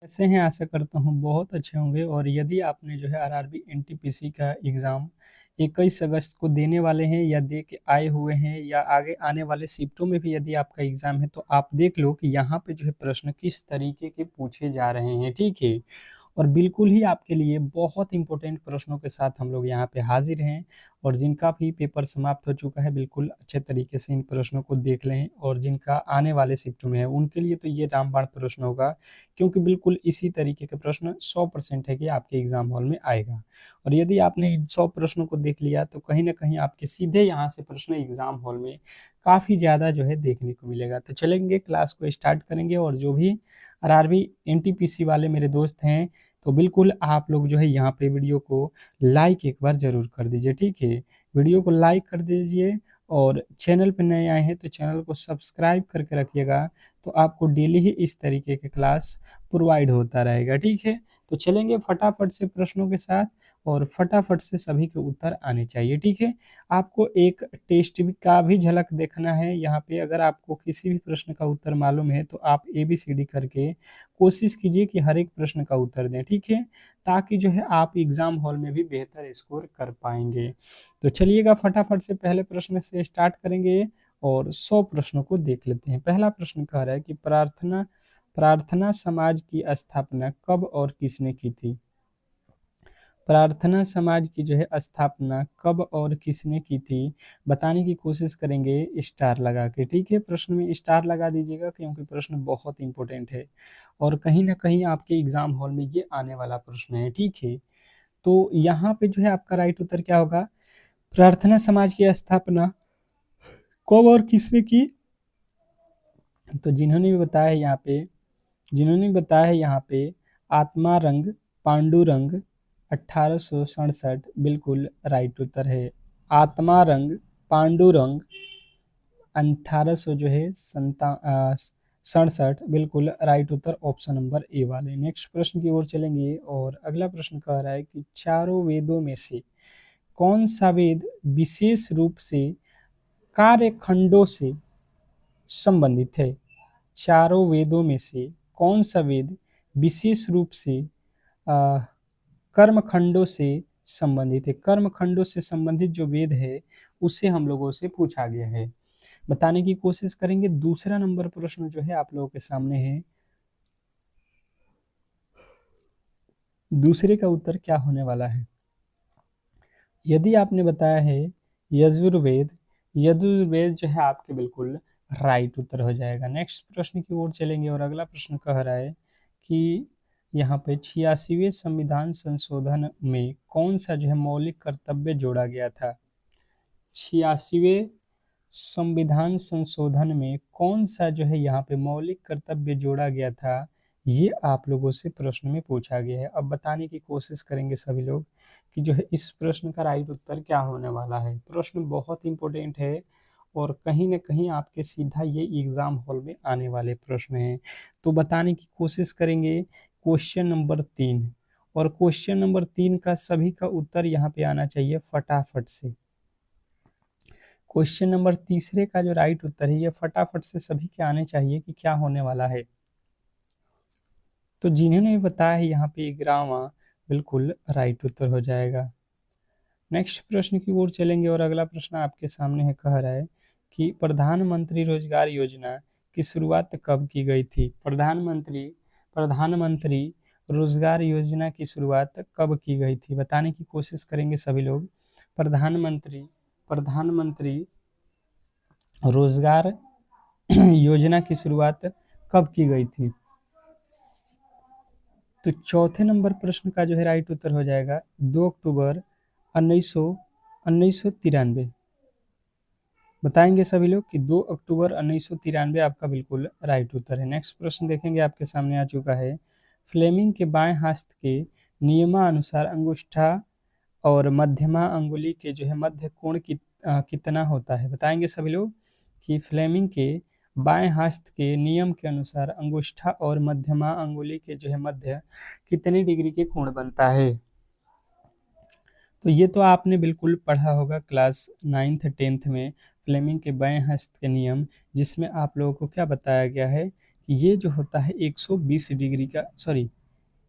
कैसे हैं? आशा करता हूँ बहुत अच्छे होंगे। और यदि आपने जो है आरआरबी एनटीपीसी का एग्ज़ाम 21 अगस्त को देने वाले हैं या दे के आए हुए हैं या आगे आने वाले शिफ्टों में भी यदि आपका एग्ज़ाम है, तो आप देख लो कि यहाँ पे जो है प्रश्न किस तरीके के पूछे जा रहे हैं, ठीक है? और बिल्कुल ही आपके लिए बहुत इम्पोर्टेंट प्रश्नों के साथ हम लोग यहाँ पे हाजिर हैं। और जिनका भी पेपर समाप्त हो चुका है, बिल्कुल अच्छे तरीके से इन प्रश्नों को देख लें। और जिनका आने वाले शिफ्ट में है, उनके लिए तो ये रामबाण प्रश्न होगा, क्योंकि बिल्कुल इसी तरीके के प्रश्न 100% है कि आपके एग्जाम हॉल में आएगा। और यदि आपने इन 100 प्रश्नों को देख लिया, तो कहीं ना कहीं आपके सीधे यहाँ से प्रश्न एग्जाम हॉल में काफ़ी ज़्यादा जो है देखने को मिलेगा। तो चलेंगे, क्लास को स्टार्ट करेंगे। और जो भी आरआरबी एनटीपीसी वाले मेरे दोस्त हैं, तो बिल्कुल आप लोग जो है यहाँ पे वीडियो को लाइक एक बार ज़रूर कर दीजिए, ठीक है? वीडियो को लाइक कर दीजिए। और चैनल पे नए आए हैं तो चैनल को सब्सक्राइब करके रखिएगा, तो आपको डेली ही इस तरीके के क्लास प्रोवाइड होता रहेगा, ठीक है? तो चलेंगे फटाफट से प्रश्नों के साथ, और फटाफट से सभी के उत्तर आने चाहिए, ठीक है? आपको एक टेस्ट भी का भी झलक देखना है यहाँ पे। अगर आपको किसी भी प्रश्न का उत्तर मालूम है, तो आप ABCD करके कोशिश कीजिए कि हर एक प्रश्न का उत्तर दें, ठीक है? ताकि जो है आप एग्ज़ाम हॉल में भी बेहतर स्कोर कर पाएँगे। तो चलिएगा, फटाफट से पहले प्रश्न से स्टार्ट करेंगे और 100 प्रश्नों को देख लेते हैं। पहला प्रश्न कह रहा है कि प्रार्थना प्रार्थना समाज की स्थापना कब और किसने की थी? प्रार्थना समाज की जो है स्थापना कब और किसने की थी? बताने की कोशिश करेंगे स्टार लगा के, ठीक है? प्रश्न में स्टार लगा दीजिएगा, क्योंकि प्रश्न बहुत इंपॉर्टेंट है और कहीं न कहीं आपके एग्ज़ाम हॉल में ये आने वाला प्रश्न है, ठीक है? तो यहाँ पे जो है आपका राइट उत्तर क्या होगा? प्रार्थना समाज की स्थापना कब और किसने की? तो जिन्होंने भी बताया है यहाँ पे आत्मारंग पांडुरंग 1867 बिल्कुल राइट उत्तर है। आत्मारंग पांडुरंग 1800 जो है 67 बिल्कुल right Uttar, option number A वाले। नेक्स्ट प्रश्न की ओर चलेंगे और अगला प्रश्न कह रहा है कि चारों वेदों में से कौन सा वेद विशेष रूप से कार्यखंडों से संबंधित है? चारों वेदों में से कौन सा वेद विशेष रूप से कर्मखंडों से संबंधित है? कर्मखंडों से संबंधित जो वेद है, उसे हम लोगों से पूछा गया है। बताने की कोशिश करेंगे। दूसरा नंबर प्रश्न जो है आप लोगों के सामने है, दूसरे का उत्तर क्या होने वाला है? यदि आपने बताया है यजुर्वेद, यजुर्वेद जो है आपके बिल्कुल राइट उत्तर हो जाएगा। नेक्स्ट प्रश्न की ओर चलेंगे और अगला प्रश्न कह रहा है कि यहाँ पे 86वें संविधान संशोधन में कौन सा जो है मौलिक कर्तव्य जोड़ा गया था? 86वें संविधान संशोधन में कौन सा जो है यहाँ पे मौलिक कर्तव्य जोड़ा गया था? ये आप लोगों से प्रश्न में पूछा गया है। अब बताने की कोशिश करेंगे सभी लोग कि जो है इस प्रश्न का राइट उत्तर क्या होने वाला है। प्रश्न बहुत इंपॉर्टेंट है और कहीं न कहीं आपके सीधा ये एग्ज़ाम हॉल में आने वाले प्रश्न हैं। तो बताने की कोशिश करेंगे क्वेश्चन नंबर 3, और क्वेश्चन नंबर 3 का सभी का उत्तर यहाँ पे आना चाहिए फटाफट से। क्वेश्चन नंबर तीसरे का जो राइट उत्तर है, ये फटाफट से सभी के आने चाहिए कि क्या होने वाला है। तो जिन्होंने भी बताया है यहाँ पे 11वां बिल्कुल राइट उत्तर हो जाएगा। नेक्स्ट प्रश्न की ओर चलेंगे और अगला प्रश्न आपके सामने है, कह रहा है कि प्रधानमंत्री रोजगार योजना की शुरुआत कब की गई थी? प्रधानमंत्री रोजगार योजना की शुरुआत कब की गई थी? बताने की कोशिश करेंगे सभी लोग। प्रधानमंत्री प्रधानमंत्री रोजगार योजना की शुरुआत कब की गई थी? तो चौथे नंबर प्रश्न का जो है राइट उत्तर हो जाएगा 2 अक्टूबर 1993। बताएंगे सभी लोग कि 2 अक्टूबर 1993 आपका बिल्कुल राइट उत्तर है। नेक्स्ट प्रश्न देखेंगे, आपके सामने आ चुका है। फ्लेमिंग के बाएं हस्त के नियमानुसार अंगूठा और मध्यमा अंगुली के जो है मध्य कोण कितना होता है? बताएंगे सभी लोग कि फ्लेमिंग के बाएं हस्त के नियम के अनुसार अंगूठा और मध्यमा अंगुली के जो है मध्य कितने डिग्री के कोण बनता है? तो ये तो आपने बिल्कुल पढ़ा होगा क्लास 9th 10th में, फ्लेमिंग के बाएं हस्त के नियम, जिसमें आप लोगों को क्या बताया गया है ये जो होता है 120 डिग्री का, सॉरी,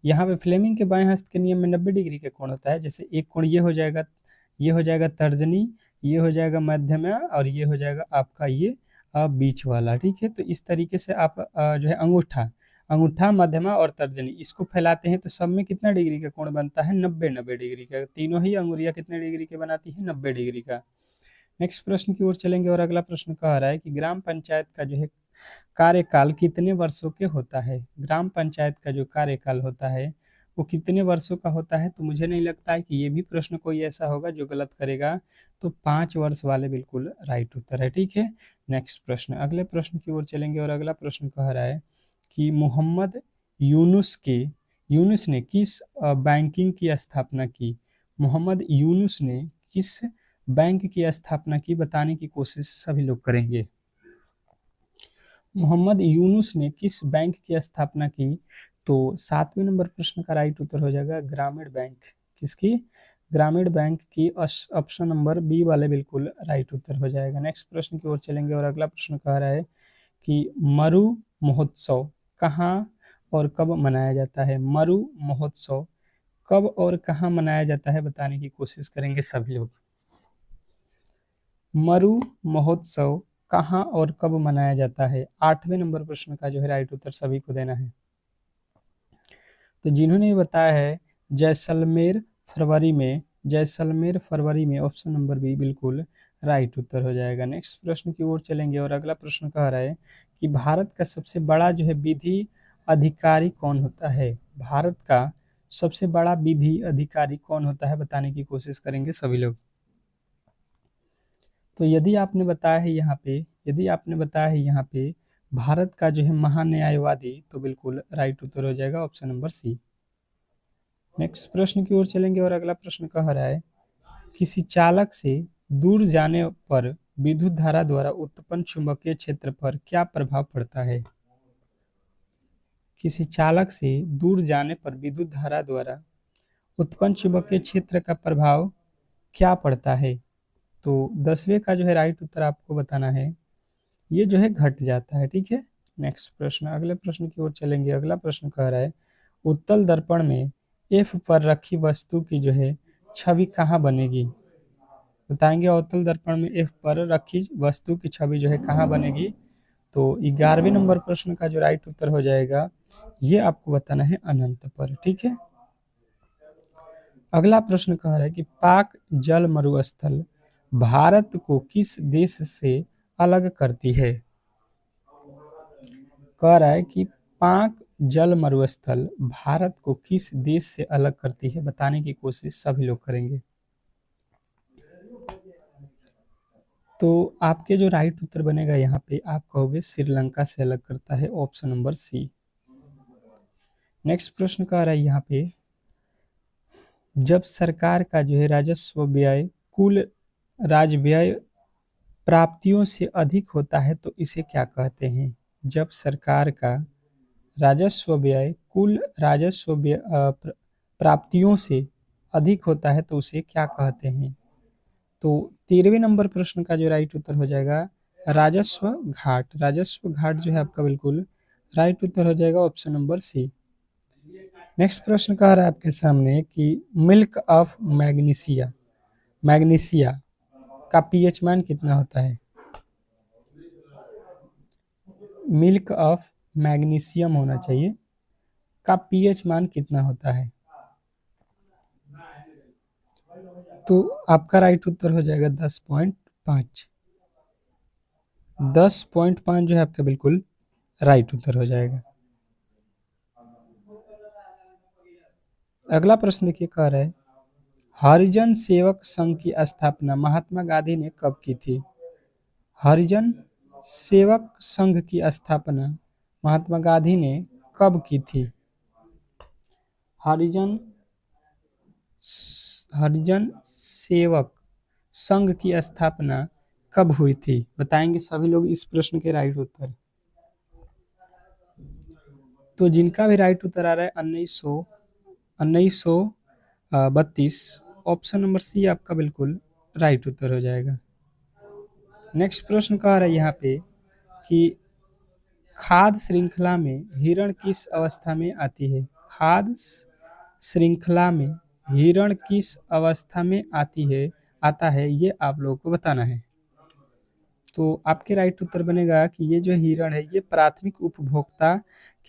यहाँ पे फ्लेमिंग के बाएं हस्त के नियम में 90 डिग्री का कोण होता है। जैसे एक कोण ये हो जाएगा तर्जनी, ये हो जाएगा मध्यमा, और ये हो जाएगा आपका ये बीच वाला, ठीक है। तो इस तरीके से आप जो है अंगूठा अंगूठा मध्यमा और तर्जनी इसको फैलाते हैं तो सब में कितना डिग्री का कोण बनता है, 90 डिग्री का। तीनों ही अंगुरियां कितने डिग्री के बनाती है, 90 डिग्री का। नेक्स्ट प्रश्न की ओर चलेंगे और अगला प्रश्न कह रहा है कि ग्राम पंचायत का जो है कार्यकाल कितने वर्षों के होता है। ग्राम पंचायत का जो कार्यकाल होता है वो कितने वर्षों का होता है। तो मुझे नहीं लगता है कि ये भी प्रश्न कोई ऐसा होगा जो गलत करेगा, तो 5 वर्ष वाले बिल्कुल राइट उत्तर है, ठीक है। नेक्स्ट प्रश्न, अगले प्रश्न की ओर चलेंगे और अगला प्रश्न कह रहा है कि यूनुस ने किस बैंकिंग की स्थापना की। मोहम्मद यूनुस ने किस बैंक की स्थापना की, बताने की कोशिश सभी लोग करेंगे। मोहम्मद यूनुस ने किस बैंक की स्थापना की। तो 7वें नंबर प्रश्न का राइट उत्तर हो जाएगा ग्रामीण बैंक। किसकी, ग्रामीण बैंक की। ऑप्शन नंबर बी वाले बिल्कुल राइट उत्तर हो जाएगा। नेक्स्ट प्रश्न की ओर चलेंगे और अगला प्रश्न कह रहा है कि मरु महोत्सव कहाँ और कब मनाया जाता है। मरु महोत्सव कब और कहाँ मनाया जाता है, बताने की कोशिश करेंगे सभी लोग। मरु महोत्सव कहाँ और कब मनाया जाता है। 8वें नंबर प्रश्न का जो है राइट उत्तर सभी को देना है। तो जिन्होंने बताया है जैसलमेर फरवरी में, ऑप्शन नंबर बी बिल्कुल राइट उत्तर हो जाएगा। नेक्स्ट प्रश्न की ओर चलेंगे और अगला प्रश्न कह रहा है कि भारत का सबसे बड़ा जो है विधि अधिकारी कौन होता है। भारत का सबसे बड़ा विधि अधिकारी कौन होता है, बताने की कोशिश करेंगे सभी लोग। तो यदि आपने बताया है यहाँ पे भारत का जो है महान्यायवादी, तो बिल्कुल राइट उत्तर हो जाएगा ऑप्शन नंबर सी। नेक्स्ट प्रश्न की ओर चलेंगे और अगला प्रश्न कह रहा है किसी चालक से दूर जाने पर विद्युत धारा द्वारा उत्पन्न चुंबकीय क्षेत्र पर क्या प्रभाव पड़ता है। किसी चालक से दूर जाने पर विद्युत धारा द्वारा उत्पन्न चुंबकीय क्षेत्र का प्रभाव क्या पड़ता है। तो 10वें का जो है राइट उत्तर आपको बताना है, ये जो है घट जाता है, ठीक है। नेक्स्ट प्रश्न, अगले प्रश्न की ओर चलेंगे। अगला प्रश्न कह रहा है उत्तल दर्पण में एफ पर रखी वस्तु की जो है छवि कहाँ बनेगी, बताएंगे। उत्तल दर्पण में एफ पर रखी वस्तु की छवि जो है कहाँ बनेगी। तो 11वें नंबर प्रश्न का जो राइट उत्तर हो जाएगा, ये आपको बताना है अनंत पर, ठीक है। अगला प्रश्न कह रहा है कि पाक जल मरुस्थल भारत को किस देश से अलग करती है। कह रहा है कि पाक जल मरुस्थल भारत को किस देश से अलग करती है, बताने की कोशिश सभी लोग करेंगे। तो आपके जो राइट उत्तर बनेगा यहाँ पे आप कहोगे श्रीलंका से अलग करता है, ऑप्शन नंबर सी। नेक्स्ट प्रश्न कह रहा है यहाँ पे जब सरकार का जो है राजस्व व्यय कुल राजव्यय प्राप्तियों से अधिक होता है तो इसे क्या कहते हैं। जब सरकार का राजस्व व्यय कुल राजस्व प्राप्तियों से अधिक होता है तो उसे क्या कहते हैं। तो 13वें नंबर प्रश्न का जो राइट उत्तर हो जाएगा राजस्व घाट। राजस्व घाट जो है आपका बिल्कुल राइट उत्तर हो जाएगा ऑप्शन नंबर सी। नेक्स्ट प्रश्न कह रहा है आपके सामने कि मिल्क ऑफ मैग्नीशिया का पीएच मान कितना होता है। मिल्क ऑफ मैग्नीशियम होना चाहिए, का पीएच मान कितना होता है। तो आपका राइट उत्तर हो जाएगा 10.5। 10.5 जो है आपका बिल्कुल राइट उत्तर हो जाएगा। अगला प्रश्न देखिए कह रहा है हरिजन सेवक संघ की स्थापना महात्मा गांधी ने कब की थी। हरिजन सेवक संघ की स्थापना महात्मा गांधी ने कब की थी। हरिजन सेवक संघ की स्थापना कब हुई थी, बताएंगे सभी लोग इस प्रश्न के राइट उत्तर। तो जिनका भी राइट उत्तर आ रहा है 1932, ऑप्शन नंबर सी आपका बिल्कुल राइट उत्तर हो जाएगा। नेक्स्ट प्रश्न कह रहा है यहाँ पे कि खाद्य श्रृंखला में हिरण किस अवस्था में आती है? खाद्य श्रृंखला में हिरण किस अवस्था में आता है, ये आप लोगों को बताना है। तो आपके राइट उत्तर बनेगा कि ये जो हिरण है ये प्राथमिक उपभोक्ता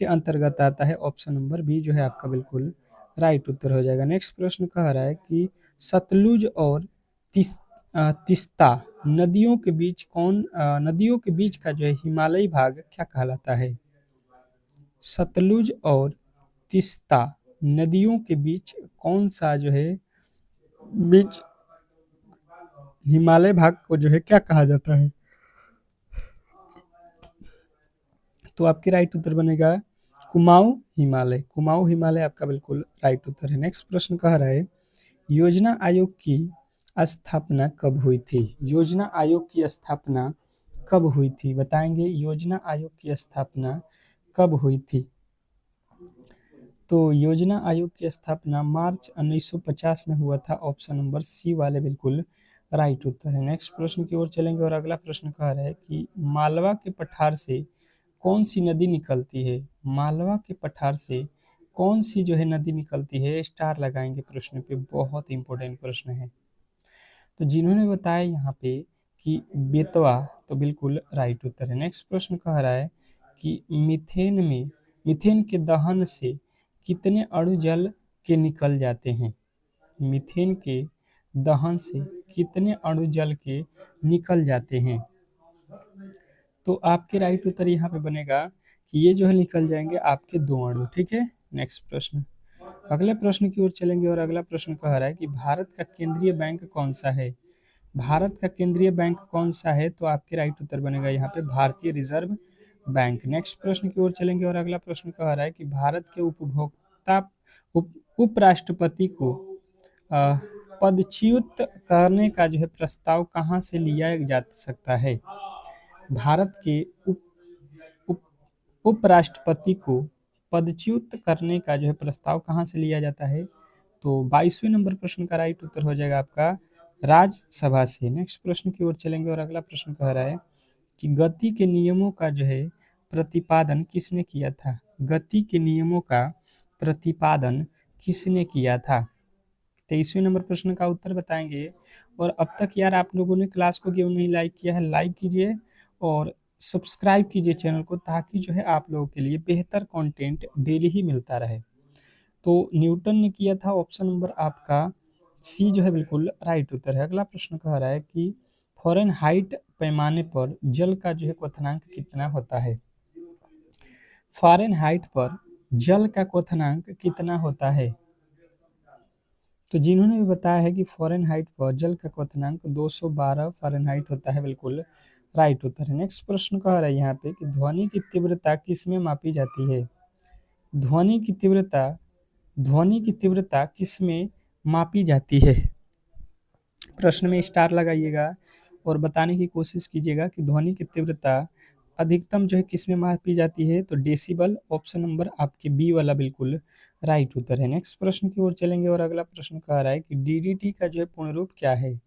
के अंतर्गत आता है। ऑप्शन नंबर बी जो है आपका बिल्कुल राइट उत्तर हो जाएगा। नेक्स्ट प्रश्न कह रहा है कि सतलुज और तिस्ता नदियों के बीच का जो है हिमालयी भाग क्या कहलाता है? सतलुज और तिस्ता नदियों के बीच कौन सा जो है बीच हिमालय भाग को जो है क्या कहा जाता है? तो आपके राइट उत्तर बनेगा कुमाऊं हिमालय आपका बिल्कुल राइट उत्तर है। नेक्स्ट प्रश्न कह रहा है योजना आयोग की स्थापना कब हुई थी? योजना आयोग की स्थापना कब हुई थी बताएंगे? योजना आयोग की स्थापना कब हुई थी? तो योजना आयोग की स्थापना मार्च 1950 में हुआ था। ऑप्शन नंबर सी वाले बिल्कुल राइट उत्तर है। नेक्स्ट प्रश्न की ओर चलेंगे और अगला प्रश्न कह रहा है कि मालवा के पठार से कौन सी नदी निकलती है? मालवा के पठार से कौन सी जो है नदी निकलती है? स्टार लगाएंगे प्रश्न पे, बहुत इंपॉर्टेंट प्रश्न है। तो जिन्होंने बताया यहाँ पे कि बेतवा, तो बिल्कुल राइट उत्तर है। नेक्स्ट प्रश्न कह रहा है कि मीथेन के दहन से कितने अणु जल के निकल जाते हैं? मीथेन के दहन से कितने अणु जल के निकल जाते हैं? तो आपके राइट उत्तर यहाँ पे बनेगा कि ये जो है निकल जाएंगे आपके 2 अणु। ठीक है। नेक्स्ट प्रश्न, अगले प्रश्न की ओर चलेंगे और अगला प्रश्न कह रहा है कि भारत का केंद्रीय बैंक कौन सा है? भारत का केंद्रीय बैंक कौन सा है? तो आपके राइट उत्तर बनेगा यहाँ पे भारतीय रिजर्व बैंक। नेक्स्ट प्रश्न की ओर चलेंगे और अगला प्रश्न कह रहा है कि भारत के उपराष्ट्रपति को पदच्युत करने का जो है प्रस्ताव कहाँ से लिया जा सकता है? भारत के उपराष्ट्रपति को पदच्युत करने का जो है प्रस्ताव कहाँ से लिया जाता है? तो 22वें नंबर प्रश्न का राइट उत्तर हो जाएगा आपका राज्यसभा से। नेक्स्ट प्रश्न की ओर चलेंगे और अगला प्रश्न कह रहा है कि गति के नियमों का जो है प्रतिपादन किसने किया था? गति के नियमों का प्रतिपादन किसने किया था? 23वें नंबर प्रश्न का उत्तर बताएंगे। और अब तक यार आप लोगों ने क्लास को क्यों नहीं लाइक किया है? लाइक कीजिए और सब्सक्राइब कीजिए चैनल को, ताकि जो है आप लोगों के लिए बेहतर कंटेंट डेली ही मिलता रहे। तो न्यूटन ने किया था। ऑप्शन नंबर आपका सी जो है बिल्कुल राइट उत्तर है। अगला प्रश्न कह रहा है कि फ़ारेनहाइट पैमाने पर जल का जो है क्वथनांक कितना होता है? फ़ारेनहाइट पर जल का क्वथनांक कितना होता है? तो जिन्होंने भी बताया है कि फ़ारेनहाइट पर जल का क्वथनांक 212 फ़ारेनहाइट होता है, बिल्कुल राइट उत्तर है। नेक्स्ट प्रश्न कह रहा है यहाँ पे कि ध्वनि की तीव्रता किसमें मापी जाती है? ध्वनि की तीव्रता किसमें मापी जाती है? प्रश्न में स्टार लगाइएगा और बताने की कोशिश कीजिएगा कि ध्वनि की तीव्रता अधिकतम जो है किसमें मापी जाती है? तो डेसिबल। ऑप्शन नंबर आपके बी वाला बिल्कुल राइट उत्तर है। नेक्स्ट प्रश्न की ओर चलेंगे और अगला प्रश्न कह रहा है कि डीडीटी का जो है पूर्ण रूप क्या है?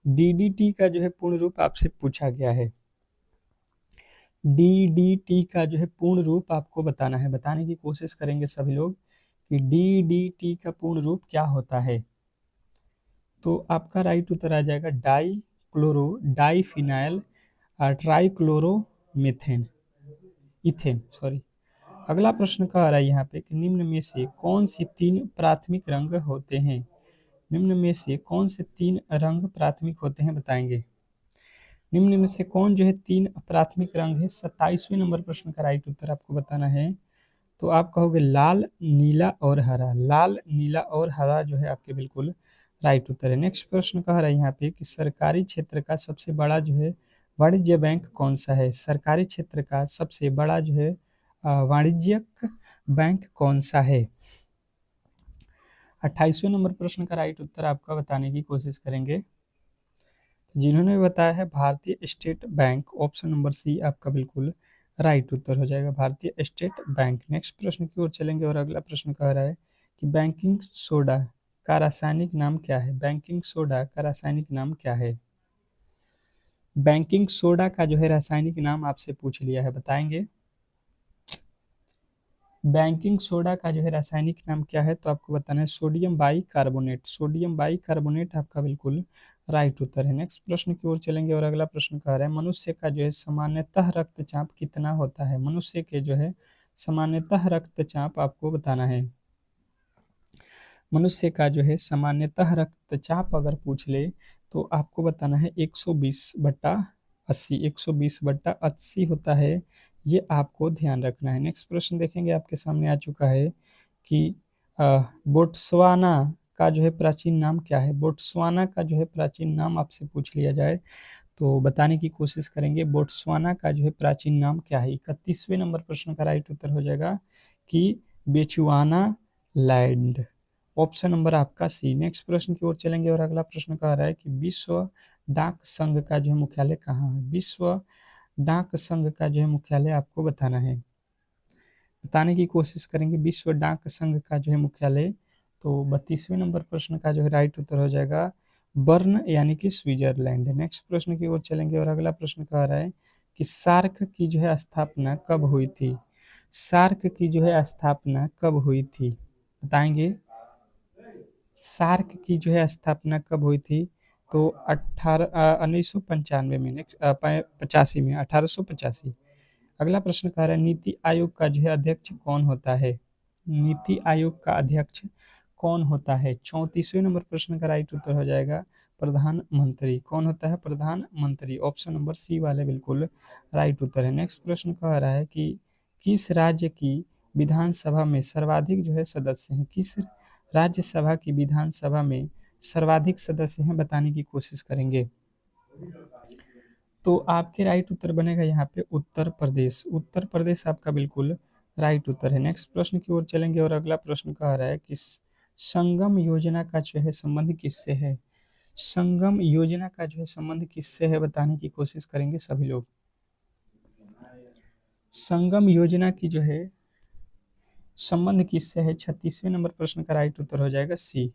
डीडीटी का जो है पूर्ण रूप आपसे पूछा गया है। डीडीटी का जो है पूर्ण रूप आपको बताना है। बताने की कोशिश करेंगे सभी लोग कि डीडीटी का पूर्ण रूप क्या होता है। तो आपका राइट उत्तर आ जाएगा डाइफिनाइल ट्राइक्लोरोमीथेन इथेन, सॉरी। अगला प्रश्न कह रहा है यहाँ पे कि निम्न में से कौन सी 3 प्राथमिक रंग होते हैं? निम्न में से कौन से 3 रंग प्राथमिक होते हैं बताएंगे? निम्न में से कौन जो है 3 प्राथमिक रंग है? 27वें नंबर प्रश्न का राइट उत्तर आपको बताना है। तो आप कहोगे लाल, नीला और हरा। लाल, नीला और हरा जो है आपके बिल्कुल राइट उत्तर है। नेक्स्ट प्रश्न कह रहा है यहाँ पे कि सरकारी क्षेत्र का सबसे बड़ा जो है वाणिज्य बैंक कौन सा है? सरकारी क्षेत्र का सबसे बड़ा जो है वाणिज्यिक बैंक कौन सा है? 28वें नंबर प्रश्न का राइट उत्तर आपका बताने की कोशिश करेंगे। जिन्होंने बताया है Bharatiya State Bank. Option number C आपका बिल्कुल राइट उत्तर हो जाएगा, भारतीय स्टेट बैंक। नेक्स्ट प्रश्न की ओर चलेंगे और अगला प्रश्न कह रहा है कि बैंकिंग सोडा का रासायनिक नाम क्या है? बैंकिंग सोडा का रासायनिक नाम क्या है? बैंकिंग सोडा का जो है रासायनिक नाम आपसे पूछ लिया है, बताएंगे? बैंकिंग सोडा का जो है रासायनिक नाम क्या है, तो आपको बताना है sodium by carbonate. Sodium by carbonate आपका बिल्कुल राइट उत्तर है। नेक्स्ट प्रश्न की ओर चलेंगे और अगला प्रश्न कह रहा है मनुष्य का जो है सामान्यतः रक्तचाप कितना होता है। मनुष्य के जो है सामान्यतः रक्तचाप आपको बताना है। मनुष्य का जो है सामान्यतः रक्तचाप अगर पूछ ले तो आपको बताना है 120/80। 120/80 होता है, ये आपको ध्यान रखना है। नेक्स्ट प्रश्न देखेंगे, आपके सामने आ चुका है कि बोट्सवाना का जो है प्राचीन नाम क्या है। बोट्सवाना का जो है प्राचीन नाम आपसे पूछ लिया जाए तो बताने की कोशिश करेंगे बोट्सवाना का जो है प्राचीन नाम क्या है। 31वें नंबर प्रश्न का राइट उत्तर हो जाएगा कि बेचुआना लैंड। ऑप्शन नंबर आपका सी। नेक्स्ट प्रश्न की ओर चलेंगे और अगला प्रश्न कह रहा है कि विश्व डाक संघ का जो है मुख्यालय कहाँ है। विश्व डाक संघ का जो है मुख्यालय आपको बताना है, बताने की कोशिश करेंगे विश्व डाक संघ का जो है मुख्यालय। तो 32वें नंबर प्रश्न का जो है राइट उत्तर हो जाएगा बर्न यानी कि स्विट्जरलैंड। नेक्स्ट प्रश्न की ओर चलेंगे और अगला प्रश्न कह रहा है कि सार्क की जो है स्थापना कब हुई थी। सार्क की जो है स्थापना कब हुई थी बताएंगे। सार्क की जो है स्थापना कब हुई थी, तो 1995 में। नेक्स्ट 85 में, 1885। अगला प्रश्न कह रहा है नीति आयोग का जो है अध्यक्ष कौन होता है। नीति आयोग का अध्यक्ष कौन होता है। 34वें नंबर प्रश्न का राइट उत्तर हो जाएगा प्रधानमंत्री। कौन होता है, प्रधानमंत्री। ऑप्शन नंबर सी वाले बिल्कुल राइट उत्तर है। नेक्स्ट प्रश्न कह रहा है कि किस राज्य की विधानसभा में सर्वाधिक जो है सदस्य हैं। किस राज्यसभा की विधानसभा में सर्वाधिक सदस्य हैं, बताने की कोशिश करेंगे। तो आपके राइट उत्तर बनेगा यहाँ पे उत्तर प्रदेश। उत्तर प्रदेश आपका बिल्कुल राइट उत्तर है। नेक्स्ट प्रश्न की ओर चलेंगे और अगला प्रश्न कह रहा है कि संगम योजना का जो है संबंध किससे है। संगम योजना का जो है संबंध किससे है, बताने की कोशिश करेंगे सभी लोग। संगम योजना की जो है संबंध किससे है, 36वें नंबर प्रश्न का राइट उत्तर हो जाएगा सी,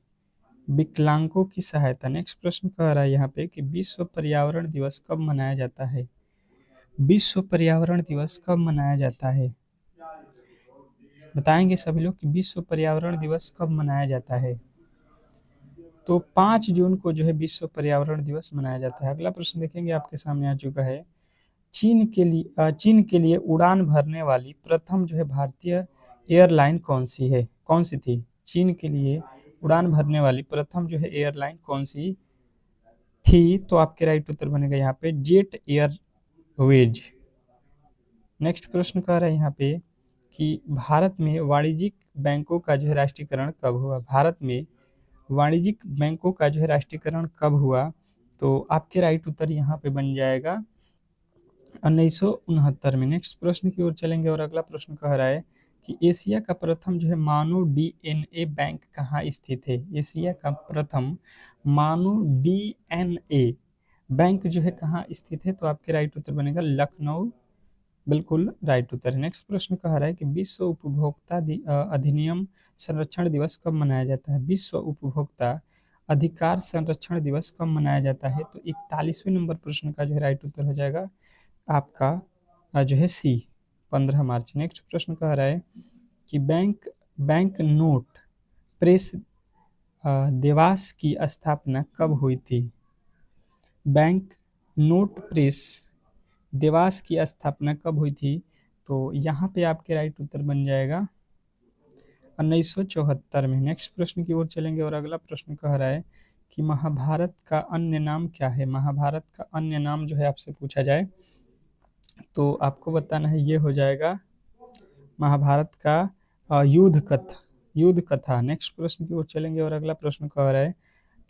विकलांगों की सहायता। नेक्स्ट प्रश्न कह रहा है यहाँ पे कि विश्व पर्यावरण दिवस कब मनाया जाता है। विश्व पर्यावरण दिवस कब मनाया जाता है, बताएंगे सभी लोग कि विश्व पर्यावरण दिवस कब मनाया जाता है। तो 5 जून को जो है विश्व पर्यावरण दिवस मनाया जाता है। अगला प्रश्न देखेंगे, आपके सामने आ चुका है चीन के लिए उड़ान भरने वाली प्रथम जो है भारतीय एयरलाइन कौन सी है, कौन सी थी। चीन के लिए उड़ान भरने वाली प्रथम जो है एयरलाइन कौन सी थी, तो आपके राइट उत्तर बनेगा यहाँ पे जेट एयरवेज। नेक्स्ट प्रश्न कह रहा है यहाँ पे कि भारत में वाणिज्यिक बैंकों का जो है राष्ट्रीयकरण कब हुआ। भारत में वाणिज्यिक बैंकों का जो है राष्ट्रीयकरण कब हुआ, तो आपके राइट उत्तर यहाँ पे बन जाएगा 1969 में। नेक्स्ट प्रश्न की ओर चलेंगे और अगला प्रश्न कह रहा है कि एशिया का प्रथम जो है मानव डीएनए बैंक कहाँ स्थित है। एशिया का प्रथम मानव डीएनए बैंक जो है कहाँ स्थित है, तो आपके राइट उत्तर बनेगा लखनऊ, बिल्कुल राइट उत्तर है। नेक्स्ट प्रश्न कह रहा है कि विश्व उपभोक्ता अधिनियम संरक्षण दिवस कब मनाया जाता है। विश्व उपभोक्ता अधिकार संरक्षण दिवस कब मनाया जाता है, तो 41वें नंबर प्रश्न का जो है राइट उत्तर हो जाएगा आपका जो है सी, 15 मार्च। नेक्स्ट प्रश्न कह रहा है कि बैंक नोट प्रेस देवास की स्थापना कब हुई थी। बैंक नोट प्रेस देवास की स्थापना कब हुई थी, तो यहाँ पे आपके राइट उत्तर बन जाएगा 1974 में। नेक्स्ट प्रश्न की ओर चलेंगे और अगला प्रश्न कह रहा है कि महाभारत का अन्य नाम क्या है। महाभारत का अन्य नाम जो है आपसे पूछा जाए तो आपको बताना है, ये हो जाएगा महाभारत का युद्ध कथा। नेक्स्ट प्रश्न की ओर चलेंगे और अगला प्रश्न कह रहा है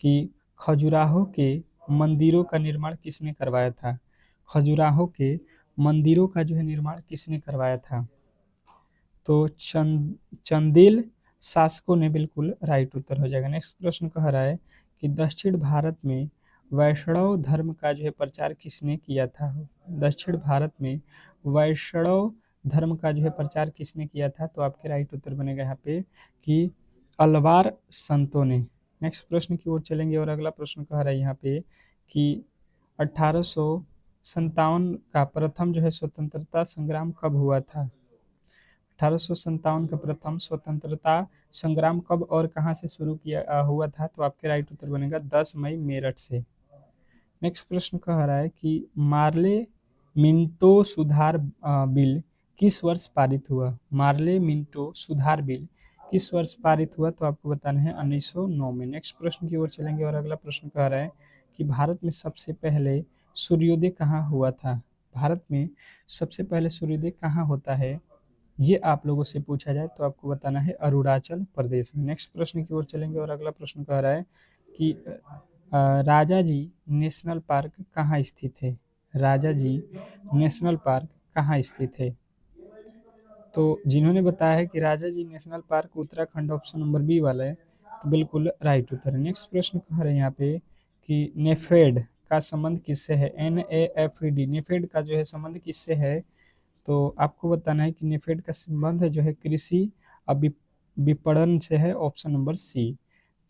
कि खजुराहो के मंदिरों का निर्माण किसने करवाया था। खजुराहो के मंदिरों का जो है निर्माण किसने करवाया था, तो चंदेल शासकों ने, बिल्कुल राइट उत्तर हो जाएगा। नेक्स्ट प्रश्न कह रहा है कि दक्षिण भारत में वैष्णव धर्म का जो है प्रचार किसने किया था। दक्षिण भारत में वैष्णव धर्म का जो है प्रचार किसने किया था, तो आपके राइट उत्तर बनेगा यहाँ पे कि अलवार संतों ने। नेक्स्ट प्रश्न की ओर चलेंगे और अगला प्रश्न कह रहा है यहाँ पे कि 1857 का प्रथम जो है स्वतंत्रता संग्राम कब हुआ था। 1857 का प्रथम स्वतंत्रता संग्राम कब और कहाँ से शुरू किया हुआ था? तो आपके राइट उत्तर बनेगा 10 मई मेरठ से। नेक्स्ट प्रश्न कह रहा है कि मार्ले मिंटो सुधार बिल किस वर्ष पारित हुआ? मार्ले मिंटो सुधार बिल किस वर्ष पारित हुआ? तो आपको बताना है 1909 में। नेक्स्ट प्रश्न की ओर चलेंगे और अगला प्रश्न कह रहा है कि भारत में सबसे पहले सूर्योदय कहाँ हुआ था? भारत में सबसे पहले सूर्योदय कहाँ होता है? ये आप लोगों से पूछा जाए तो आपको बताना है अरुणाचल प्रदेश में। नेक्स्ट प्रश्न की ओर चलेंगे और अगला प्रश्न कह रहा है कि राजा जी नेशनल पार्क कहाँ स्थित है? राजा जी नेशनल पार्क कहाँ स्थित है? तो जिन्होंने बताया है कि Rajaji national park Uttarakhand, option number B वाला है, तो बिल्कुल राइट उत्तर है। नेक्स्ट प्रश्न कह रहे हैं यहाँ पे कि नेफेड का संबंध किससे है? NAFED, नेफेड का जो है संबंध किससे है? तो आपको बताना है कि नेफेड का संबंध जो है कृषि विपणन से है, ऑप्शन नंबर सी।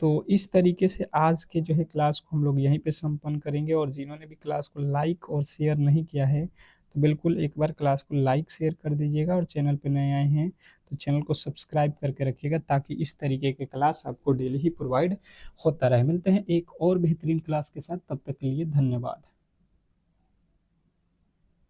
तो इस तरीके से आज के जो है क्लास को हम लोग यहीं पे संपन्न करेंगे, और जिन्होंने भी क्लास को लाइक और शेयर नहीं किया है तो बिल्कुल एक बार क्लास को लाइक शेयर कर दीजिएगा, और चैनल पे नए आए हैं तो चैनल को सब्सक्राइब करके रखिएगा, ताकि इस तरीके के क्लास आपको डेली ही प्रोवाइड होता रहे। मिलते हैं एक और बेहतरीन क्लास के साथ, तब तक के लिए धन्यवाद।